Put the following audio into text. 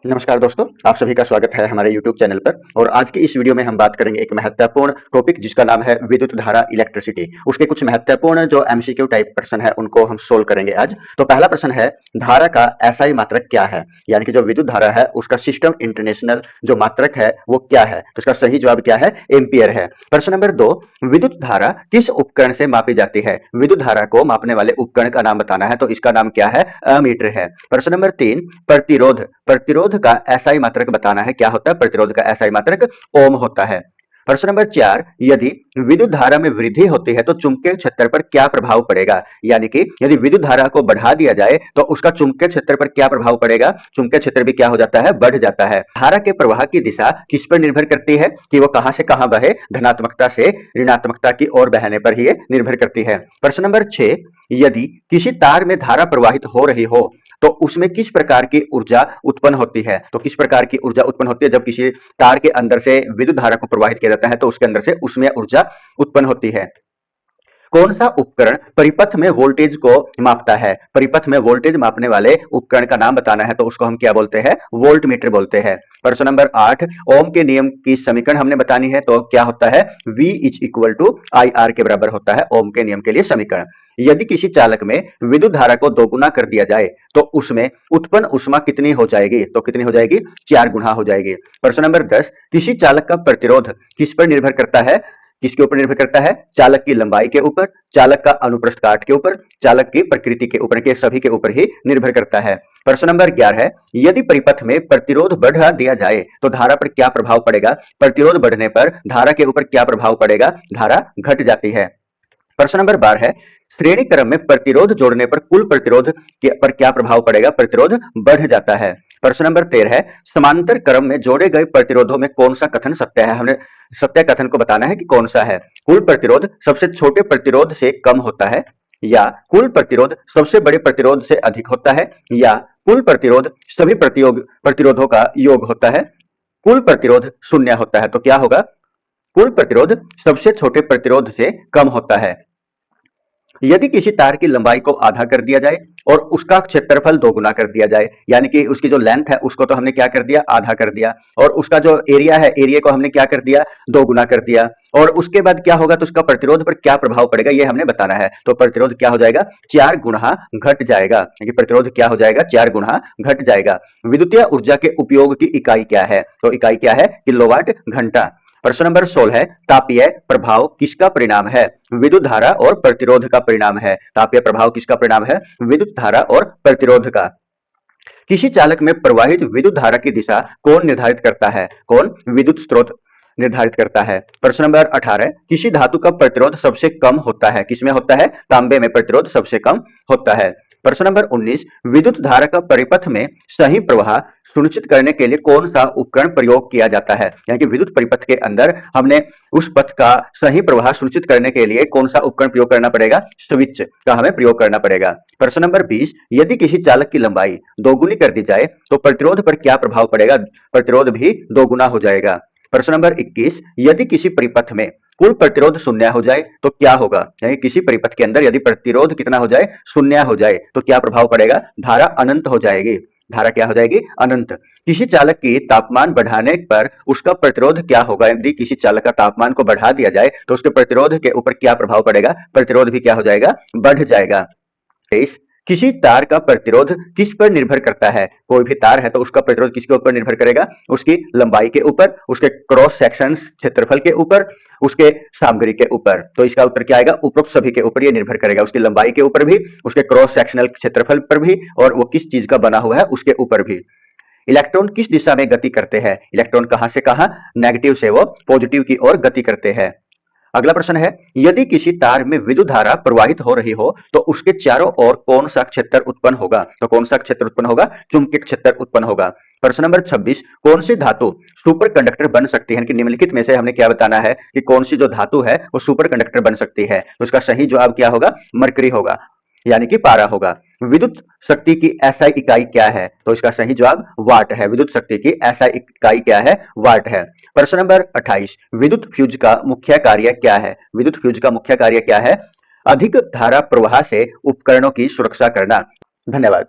नमस्कार दोस्तों, आप सभी का स्वागत है हमारे YouTube चैनल पर। और आज की इस वीडियो में हम बात करेंगे एक महत्वपूर्ण टॉपिक जिसका नाम है विद्युत धारा इलेक्ट्रिसिटी। उसके कुछ महत्वपूर्ण जो एमसीक्यू टाइप प्रश्न है उनको हम सोल्व करेंगे आज। तो पहला प्रश्न है, धारा का एसआई मात्रक क्या है? यानी कि जो विद्युत धारा है उसका सिस्टम इंटरनेशनल जो मात्रक है वो क्या है? तो इसका सही जवाब क्या है? एम्पियर है। प्रश्न नंबर 2, विद्युत धारा किस उपकरण से मापी जाती है? विद्युत धारा को मापने वाले उपकरण का नाम बताना है, तो इसका नाम क्या है? अमीटर है। प्रश्न नंबर 3, प्रतिरोध प्रतिरोध का एसआई मात्रक बताना है। क्या होता है प्रतिरोध का एसआई मात्रक? ओम होता है। प्रश्न नंबर 4, यदि विद्युत धारा में वृद्धि होती है तो चुंबकीय क्षेत्र पर क्या प्रभाव पड़ेगा? यानी कि यदि विद्युत धारा को बढ़ा दिया जाए तो उसका चुंबकीय क्षेत्र पर क्या प्रभाव पड़ेगा? चुंबकीय क्षेत्र भी क्या हो जाता है? बढ़ जाता है। धारा के प्रवाह की दिशा किस पर निर्भर करती है कि वो कहां से कहां बहे? धनात्मकता से ऋणात्मकता की ओर बहने पर ही ये निर्भर करती है। प्रश्न नंबर 6, यदि किसी तार में धारा प्रवाहित हो रही हो तो उसमें किस प्रकार की ऊर्जा उत्पन्न होती है? तो किस प्रकार की ऊर्जा उत्पन्न होती है जब किसी तार के अंदर से विद्युत धारा को प्रवाहित किया जाता है तो उसके अंदर से उसमें ऊर्जा उत्पन्न होती है। कौन सा उपकरण परिपथ में वोल्टेज को मापता है? परिपथ में वोल्टेज मापने वाले उपकरण का नाम बताना है, तो उसको हम क्या बोलते हैं? वोल्ट मीटर बोलते हैं। प्रश्न नंबर 8, ओम के नियम की समीकरण हमने बतानी है, तो क्या होता है? V is equal to I R के बराबर होता है ओम के नियम के लिए समीकरण। यदि किसी चालक में विद्युत धारा को दोगुना कर दिया जाए तो उसमें उत्पन्न ऊष्मा कितनी हो जाएगी? तो कितनी हो जाएगी? 4 गुना हो जाएगी। प्रश्न नंबर 10, किसी चालक का प्रतिरोध किस पर निर्भर करता है? किसके ऊपर निर्भर करता है? चालक की लंबाई के ऊपर, चालक का अनुप्रस्थ काट के ऊपर, चालक की प्रकृति के ऊपर, के सभी के ऊपर ही निर्भर करता है। प्रश्न नंबर 11 है, यदि परिपथ में प्रतिरोध बढ़ा दिया जाए तो धारा पर क्या प्रभाव पड़ेगा? प्रतिरोध बढ़ने पर धारा के ऊपर क्या प्रभाव पड़ेगा? धारा घट जाती है। प्रश्न नंबर 12 है, श्रेणी क्रम में प्रतिरोध जोड़ने पर कुल प्रतिरोध पर क्या प्रभाव पड़ेगा? प्रतिरोध बढ़ जाता है। प्रश्न नंबर 13 है, समांतर क्रम में जोड़े गए प्रतिरोधों में कौन सा कथन सत्य है? हमने सत्य कथन को बताना है कि कौन सा है। कुल प्रतिरोध सबसे छोटे प्रतिरोध से कम होता है, या कुल प्रतिरोध सबसे बड़े प्रतिरोध से अधिक होता है, या कुल प्रतिरोध सभी प्रतिरोधों का योग होता है, कुल प्रतिरोध शून्य होता है। तो क्या होगा? कुल प्रतिरोध सबसे छोटे प्रतिरोध से कम होता है। यदि किसी तार की लंबाई को आधा कर दिया जाए और उसका क्षेत्रफल दोगुना कर दिया जाए, यानी कि उसकी जो लेंथ है उसको तो हमने क्या कर दिया? आधा कर दिया, और उसका जो एरिया है एरिया को हमने क्या कर दिया? दोगुना कर दिया। और उसके बाद क्या होगा? तो उसका प्रतिरोध पर क्या प्रभाव पड़ेगा ये हमने बताना है। तो प्रतिरोध क्या हो जाएगा? 4 गुना घट जाएगा, यानी प्रतिरोध क्या हो जाएगा? 4 गुना घट जाएगा। विद्युतीय ऊर्जा के उपयोग की इकाई क्या है? तो इकाई क्या है? किलोवाट घंटा। प्रश्न नंबर 16 है, तापीय प्रभाव किसका परिणाम है? विद्युत धारा और प्रतिरोध का परिणाम है। तापीय प्रभाव किसका परिणाम है? विद्युत धारा और प्रतिरोध का। किसी चालक में प्रवाहित विद्युत धारा की दिशा कौन निर्धारित करता है? कौन? विद्युत स्रोत निर्धारित करता है। प्रश्न नंबर 18, किसी धातु का प्रतिरोध सबसे कम होता है? किसमें होता है? तांबे में प्रतिरोध सबसे कम होता है। प्रश्न नंबर 19, विद्युत धारा का परिपथ में सही प्रवाह सुनिश्चित करने के लिए कौन सा उपकरण प्रयोग किया जाता है? यानी कि विद्युत परिपथ के अंदर हमने उस पथ का सही प्रवाह सुनिश्चित करने के लिए कौन सा उपकरण प्रयोग करना पड़ेगा? स्विच का हमें प्रयोग करना पड़ेगा। प्रश्न नंबर 20, यदि किसी चालक की लंबाई दोगुनी कर दी जाए तो प्रतिरोध पर क्या प्रभाव पड़ेगा? प्रतिरोध भी दोगुना हो जाएगा। प्रश्न नंबर 21, यदि किसी परिपथ में कुल प्रतिरोध शून्य हो जाए तो क्या होगा? यानी किसी परिपथ के अंदर यदि प्रतिरोध कितना हो जाए? शून्य हो जाए तो क्या प्रभाव पड़ेगा? धारा अनंत हो जाएगी। धारा क्या हो जाएगी? अनंत। किसी चालक की तापमान बढ़ाने पर उसका प्रतिरोध क्या होगा? यदि किसी चालक का तापमान को बढ़ा दिया जाए तो उसके प्रतिरोध के ऊपर क्या प्रभाव पड़ेगा? प्रतिरोध भी क्या हो जाएगा? बढ़ जाएगा। 23, किसी तार का प्रतिरोध किस पर निर्भर करता है? कोई भी तार है तो उसका प्रतिरोध किसके ऊपर निर्भर करेगा? उसकी लंबाई के ऊपर, उसके क्रॉस सेक्शन क्षेत्रफल के ऊपर, उसके सामग्री के ऊपर। तो इसका उत्तर क्या आएगा? उपरोक्त सभी के ऊपर ये निर्भर करेगा। उसकी लंबाई के ऊपर भी, उसके क्रॉस सेक्शनल क्षेत्रफल पर भी, और वो किस चीज का बना हुआ है उसके ऊपर भी। इलेक्ट्रॉन किस दिशा में गति करते हैं? इलेक्ट्रॉन कहां से कहां? नेगेटिव से वो पॉजिटिव की ओर गति करते हैं। अगला प्रश्न है, यदि किसी तार में विद्युत धारा प्रवाहित हो रही हो तो उसके चारों ओर कौन सा क्षेत्र उत्पन्न होगा? तो कौन सा क्षेत्र उत्पन्न होगा? चुंबकीय क्षेत्र उत्पन्न होगा। प्रश्न नंबर 26, कौन सी धातु सुपर कंडक्टर बन सकती है? कि निम्नलिखित में से हमने क्या बताना है कि कौन सी जो धातु है वो सुपर कंडक्टर बन सकती है? तो इसका सही जवाब क्या होगा? मरकरी होगा, यानी कि पारा होगा। विद्युत शक्ति की एसआई इकाई क्या है? तो इसका सही जवाब वाट है। विद्युत शक्ति की एसआई इकाई क्या है? वाट है। प्रश्न नंबर 28, विद्युत फ्यूज का मुख्य कार्य क्या है? विद्युत फ्यूज का मुख्य कार्य क्या है? अधिक धारा प्रवाह से उपकरणों की सुरक्षा करना। धन्यवाद।